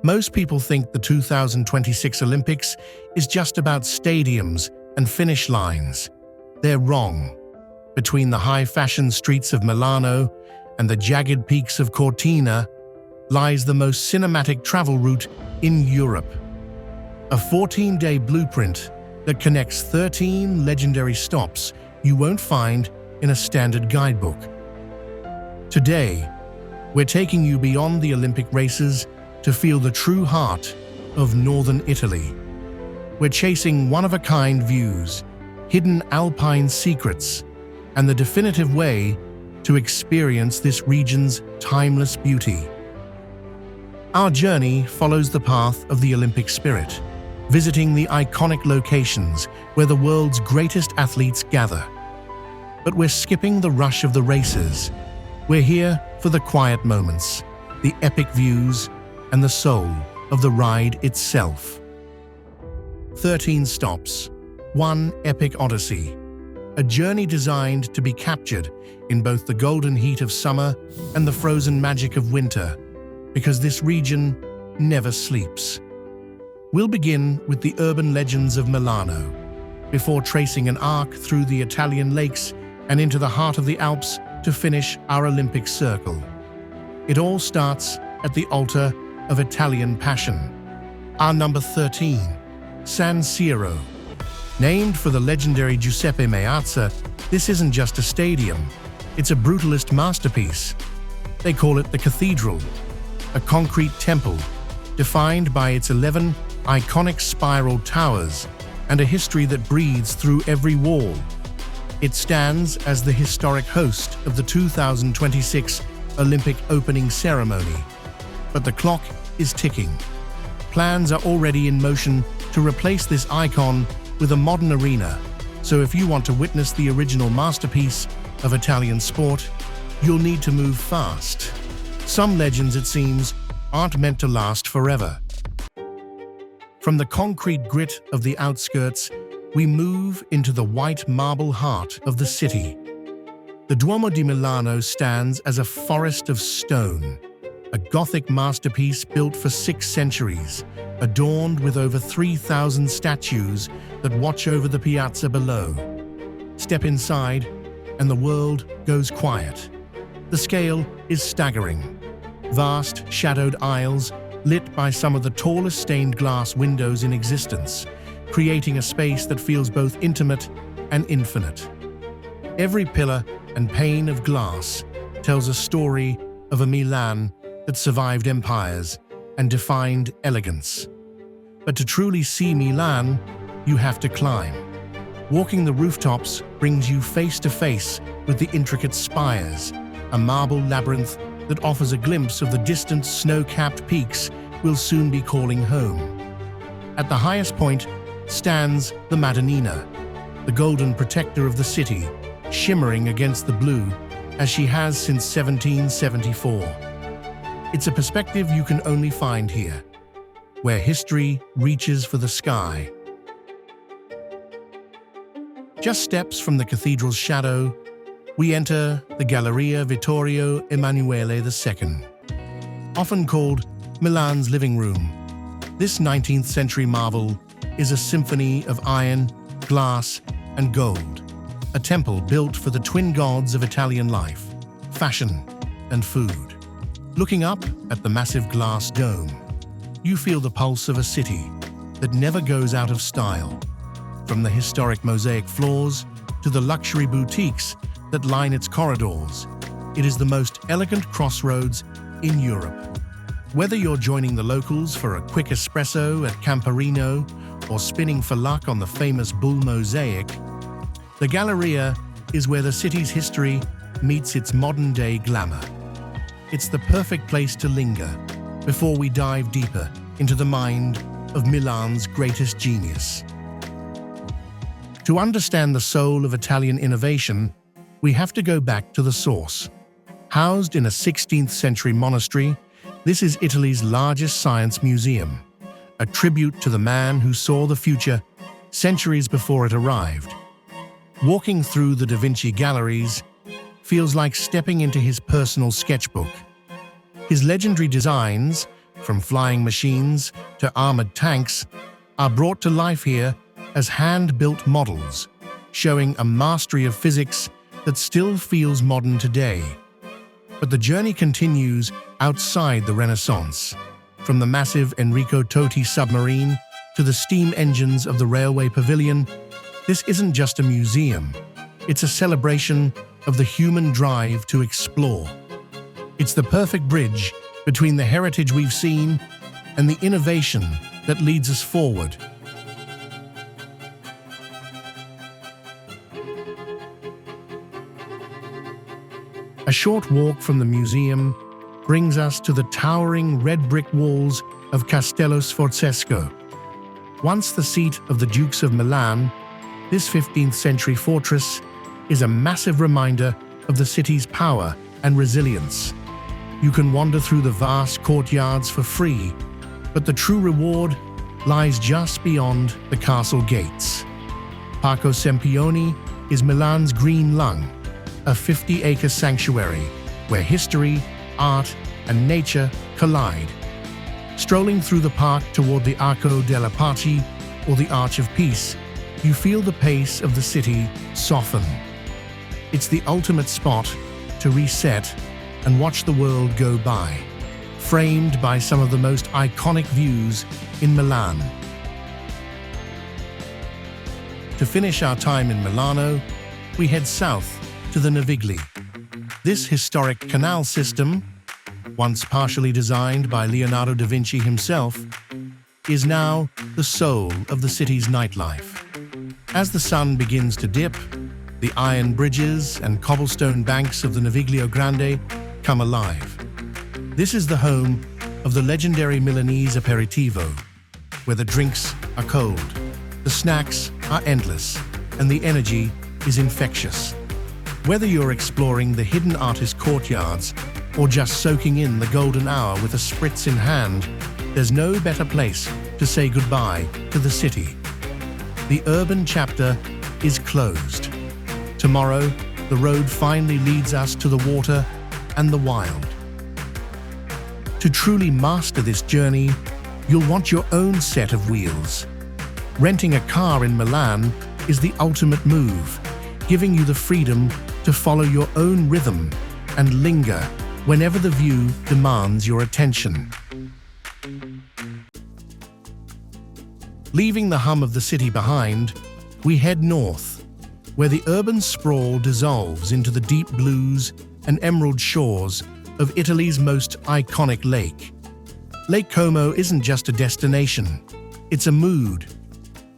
Most people think the 2026 Olympics is just about stadiums and finish lines. They're wrong. Between the high-fashion streets of Milano and the jagged peaks of Cortina lies the most cinematic travel route in Europe. A 14-day blueprint that connects 13 legendary stops you won't find in a standard guidebook. Today, we're taking you beyond the Olympic races to feel the true heart of northern Italy. We're chasing one-of-a-kind views, hidden Alpine secrets, and the definitive way to experience this region's timeless beauty. Our journey follows the path of the Olympic spirit, visiting the iconic locations where the world's greatest athletes gather. But we're skipping the rush of the races. We're here for the quiet moments, the epic views, and the soul of the ride itself. 13 stops, one epic odyssey, a journey designed to be captured in both the golden heat of summer and the frozen magic of winter, because this region never sleeps. We'll begin with the urban legends of Milano, before tracing an arc through the Italian lakes and into the heart of the Alps to finish our Olympic circle. It all starts at the altar of Italian passion. Our number 13, San Siro. Named for the legendary Giuseppe Meazza, this isn't just a stadium, it's a brutalist masterpiece. They call it the Cathedral, a concrete temple defined by its 11 iconic spiral towers and a history that breathes through every wall. It stands as the historic host of the 2026 Olympic opening ceremony. But the clock is ticking. Plans are already in motion to replace this icon with a modern arena, so if you want to witness the original masterpiece of Italian sport, you'll need to move fast. Some legends, it seems, aren't meant to last forever. From the concrete grit of the outskirts, we move into the white marble heart of the city. The Duomo di Milano stands as a forest of stone, a Gothic masterpiece built for 6 centuries, adorned with over 3,000 statues that watch over the piazza below. Step inside, and the world goes quiet. The scale is staggering. Vast, shadowed aisles lit by some of the tallest stained glass windows in existence, creating a space that feels both intimate and infinite. Every pillar and pane of glass tells a story of a Milan that survived empires and defined elegance. But to truly see Milan, you have to climb. Walking the rooftops brings you face to face with the intricate spires, a marble labyrinth that offers a glimpse of the distant snow-capped peaks we'll soon be calling home. At the highest point stands the Madonnina, the golden protector of the city, shimmering against the blue as she has since 1774. It's a perspective you can only find here, where history reaches for the sky. Just steps from the cathedral's shadow, we enter the Galleria Vittorio Emanuele II. Often called Milan's living room, this 19th century marvel is a symphony of iron, glass, and gold, a temple built for the twin gods of Italian life, fashion, and food. Looking up at the massive glass dome, you feel the pulse of a city that never goes out of style. From the historic mosaic floors to the luxury boutiques that line its corridors, it is the most elegant crossroads in Europe. Whether you're joining the locals for a quick espresso at Camperino or spinning for luck on the famous bull mosaic, the Galleria is where the city's history meets its modern-day glamour. It's the perfect place to linger before we dive deeper into the mind of Milan's greatest genius. To understand the soul of Italian innovation, we have to go back to the source. Housed in a 16th century monastery, this is Italy's largest science museum, a tribute to the man who saw the future centuries before it arrived. Walking through the Vinci galleries feels like stepping into his personal sketchbook. His legendary designs, from flying machines to armored tanks, are brought to life here as hand-built models, showing a mastery of physics that still feels modern today. But the journey continues outside the Renaissance, from the massive Enrico Totti submarine to the steam engines of the railway pavilion. This isn't just a museum, it's a celebration of the human drive to explore. It's the perfect bridge between the heritage we've seen and the innovation that leads us forward. A short walk from the museum brings us to the towering red brick walls of Castello Sforzesco. Once the seat of the Dukes of Milan, this 15th century fortress is a massive reminder of the city's power and resilience. You can wander through the vast courtyards for free, but the true reward lies just beyond the castle gates. Parco Sempione is Milan's green lung, a 50-acre sanctuary where history, art, and nature collide. Strolling through the park toward the Arco della Pace, or the Arch of Peace, you feel the pace of the city soften. It's the ultimate spot to reset and watch the world go by, framed by some of the most iconic views in Milan. To finish our time in Milano, we head south to the Navigli. This historic canal system, once partially designed by Leonardo da Vinci himself, is now the soul of the city's nightlife. As the sun begins to dip, the iron bridges and cobblestone banks of the Naviglio Grande come alive. This is the home of the legendary Milanese Aperitivo, where the drinks are cold, the snacks are endless, and the energy is infectious. Whether you're exploring the hidden artist courtyards or just soaking in the golden hour with a spritz in hand, there's no better place to say goodbye to the city. The urban chapter is closed. Tomorrow, the road finally leads us to the water and the wild. To truly master this journey, you'll want your own set of wheels. Renting a car in Milan is the ultimate move, giving you the freedom to follow your own rhythm and linger whenever the view demands your attention. Leaving the hum of the city behind, we head north, where the urban sprawl dissolves into the deep blues and emerald shores of Italy's most iconic lake. Lake Como isn't just a destination, it's a mood.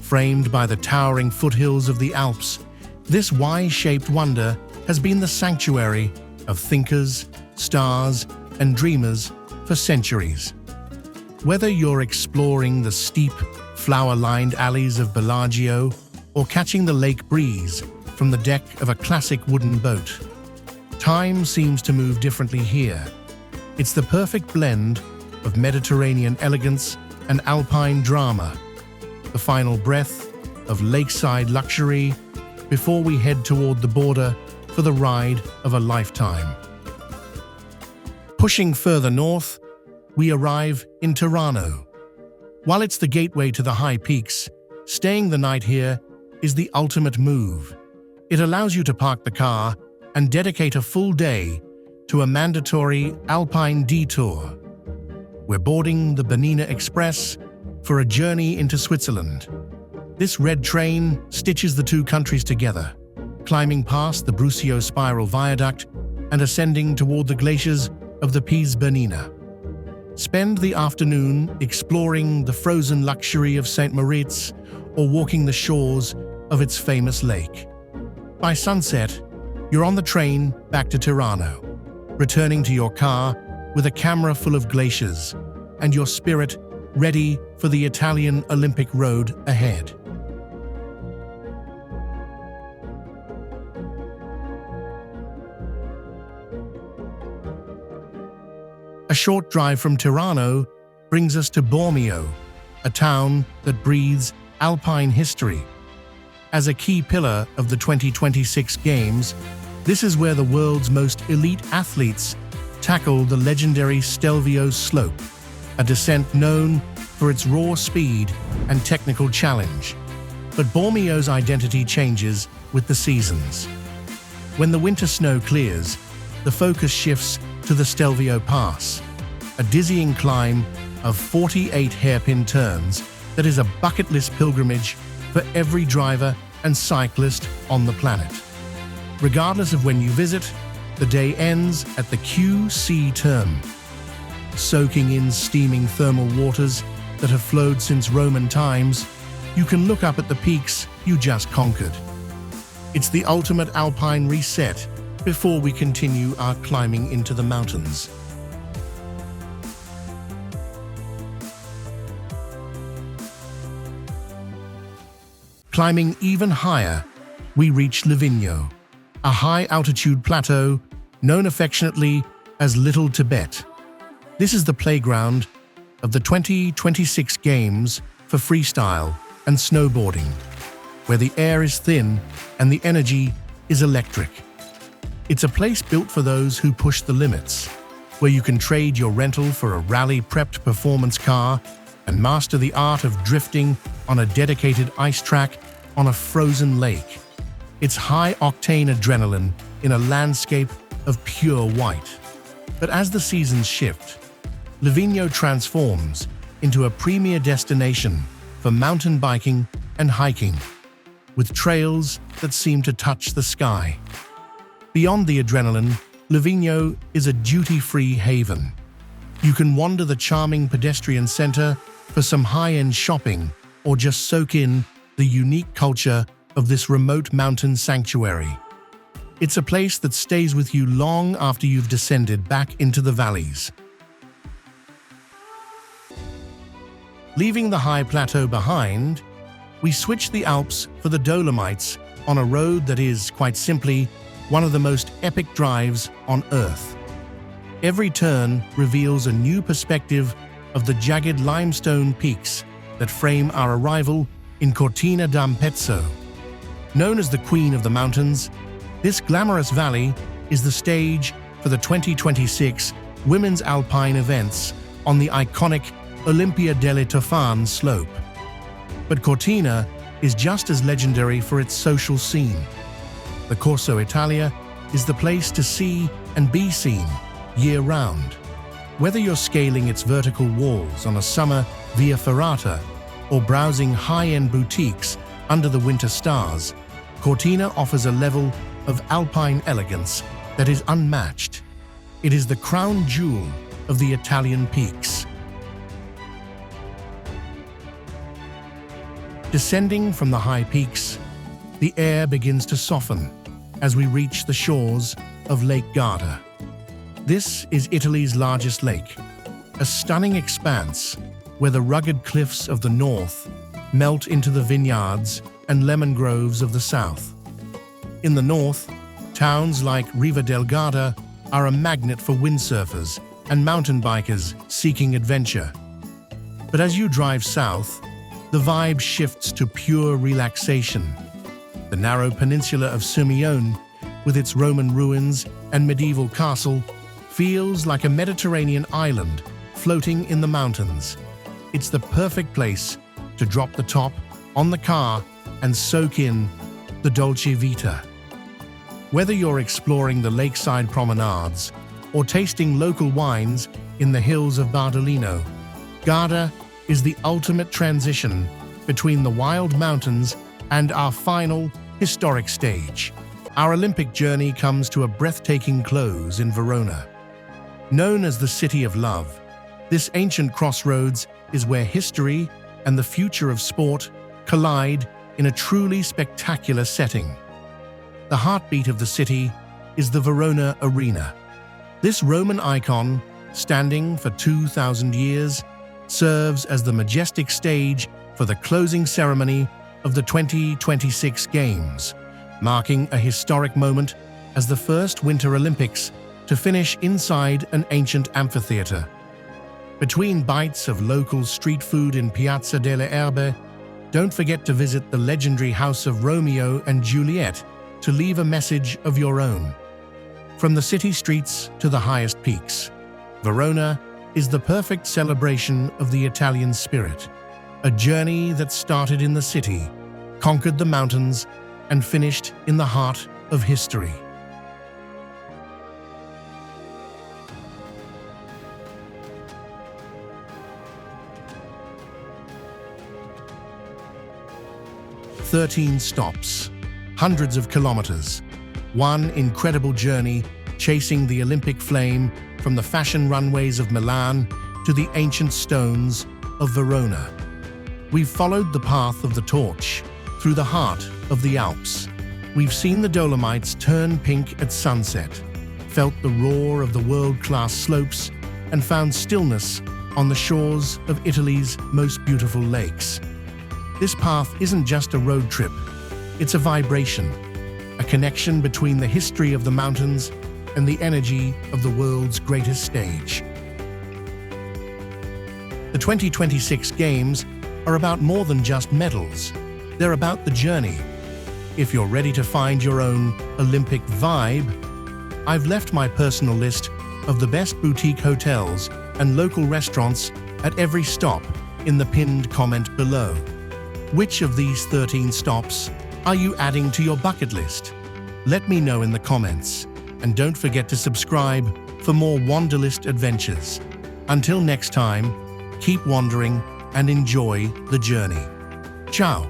Framed by the towering foothills of the Alps, this Y-shaped wonder has been the sanctuary of thinkers, stars, and dreamers for centuries. Whether you're exploring the steep, flower-lined alleys of Bellagio or catching the lake breeze from the deck of a classic wooden boat, time seems to move differently here. It's the perfect blend of Mediterranean elegance and Alpine drama, the final breath of lakeside luxury before we head toward the border for the ride of a lifetime. Pushing further north, we arrive in Tirano. While it's the gateway to the high peaks, staying the night here is the ultimate move. It allows you to park the car and dedicate a full day to a mandatory Alpine detour. We're boarding the Bernina Express for a journey into Switzerland. This red train stitches the two countries together, climbing past the Brusio Spiral Viaduct and ascending toward the glaciers of the Piz Bernina. Spend the afternoon exploring the frozen luxury of St. Moritz or walking the shores of its famous lake. By sunset, you're on the train back to Tirano, returning to your car with a camera full of glaciers and your spirit ready for the Italian Olympic road ahead. A short drive from Tirano brings us to Bormio, a town that breathes Alpine history. As a key pillar of the 2026 Games, this is where the world's most elite athletes tackle the legendary Stelvio slope, a descent known for its raw speed and technical challenge. But Bormio's identity changes with the seasons. When the winter snow clears, the focus shifts to the Stelvio Pass, a dizzying climb of 48 hairpin turns that is a bucket list pilgrimage for every driver and cyclist on the planet. Regardless of when you visit, the day ends at the QC term. Soaking in steaming thermal waters that have flowed since Roman times, you can look up at the peaks you just conquered. It's the ultimate Alpine reset before we continue our climbing into the mountains. Climbing even higher, we reach Livigno, a high-altitude plateau known affectionately as Little Tibet. This is the playground of the 2026 Games for freestyle and snowboarding, where the air is thin and the energy is electric. It's a place built for those who push the limits, where you can trade your rental for a rally-prepped performance car and master the art of drifting on a dedicated ice track on a frozen lake. It's high-octane adrenaline in a landscape of pure white. But as the seasons shift, Livigno transforms into a premier destination for mountain biking and hiking, with trails that seem to touch the sky. Beyond the adrenaline, Livigno is a duty-free haven. You can wander the charming pedestrian center for some high-end shopping or just soak in the unique culture of this remote mountain sanctuary. It's a place that stays with you long after you've descended back into the valleys. Leaving the high plateau behind, we switch the Alps for the Dolomites on a road that is, quite simply, one of the most epic drives on Earth. Every turn reveals a new perspective of the jagged limestone peaks that frame our arrival in Cortina d'Ampezzo. Known as the Queen of the Mountains, this glamorous valley is the stage for the 2026 Women's Alpine events on the iconic Olympia delle Tofane slope. But Cortina is just as legendary for its social scene. The Corso Italia is the place to see and be seen year-round. Whether you're scaling its vertical walls on a summer via ferrata or browsing high-end boutiques under the winter stars, Cortina offers a level of alpine elegance that is unmatched. It is the crown jewel of the Italian peaks. Descending from the high peaks, the air begins to soften as we reach the shores of Lake Garda. This is Italy's largest lake, a stunning expanse where the rugged cliffs of the north melt into the vineyards and lemon groves of the south. In the north, towns like Riva del Garda are a magnet for windsurfers and mountain bikers seeking adventure. But as you drive south, the vibe shifts to pure relaxation. The narrow peninsula of Sempione, with its Roman ruins and medieval castle, feels like a Mediterranean island floating in the mountains. It's the perfect place to drop the top on the car and soak in the Dolce Vita. Whether you're exploring the lakeside promenades or tasting local wines in the hills of Bardolino, Garda is the ultimate transition between the wild mountains and our final historic stage. Our Olympic journey comes to a breathtaking close in Verona. Known as the City of Love, this ancient crossroads is where history and the future of sport collide in a truly spectacular setting. The heartbeat of the city is the Verona Arena. This Roman icon, standing for 2,000 years, serves as the majestic stage for the closing ceremony of the 2026 Games, marking a historic moment as the first Winter Olympics to finish inside an ancient amphitheater. Between bites of local street food in Piazza delle Erbe, don't forget to visit the legendary house of Romeo and Juliet to leave a message of your own. From the city streets to the highest peaks, Verona is the perfect celebration of the Italian spirit, a journey that started in the city, conquered the mountains, and finished in the heart of history. "13 stops, hundreds of kilometers, one incredible journey chasing the Olympic flame from the fashion runways of Milan to the ancient stones of Verona. We've followed the path of the torch through the heart of the Alps. We've seen the Dolomites turn pink at sunset, felt the roar of the world-class slopes, and found stillness on the shores of Italy's most beautiful lakes. This path isn't just a road trip, it's a vibration, a connection between the history of the mountains and the energy of the world's greatest stage. The 2026 Games are about more than just medals. They're about the journey. If you're ready to find your own Olympic vibe, I've left my personal list of the best boutique hotels and local restaurants at every stop in the pinned comment below. Which of these 13 stops are you adding to your bucket list? Let me know in the comments, and don't forget to subscribe for more Wanderlyst adventures. Until next time, keep wandering and enjoy the journey. Ciao!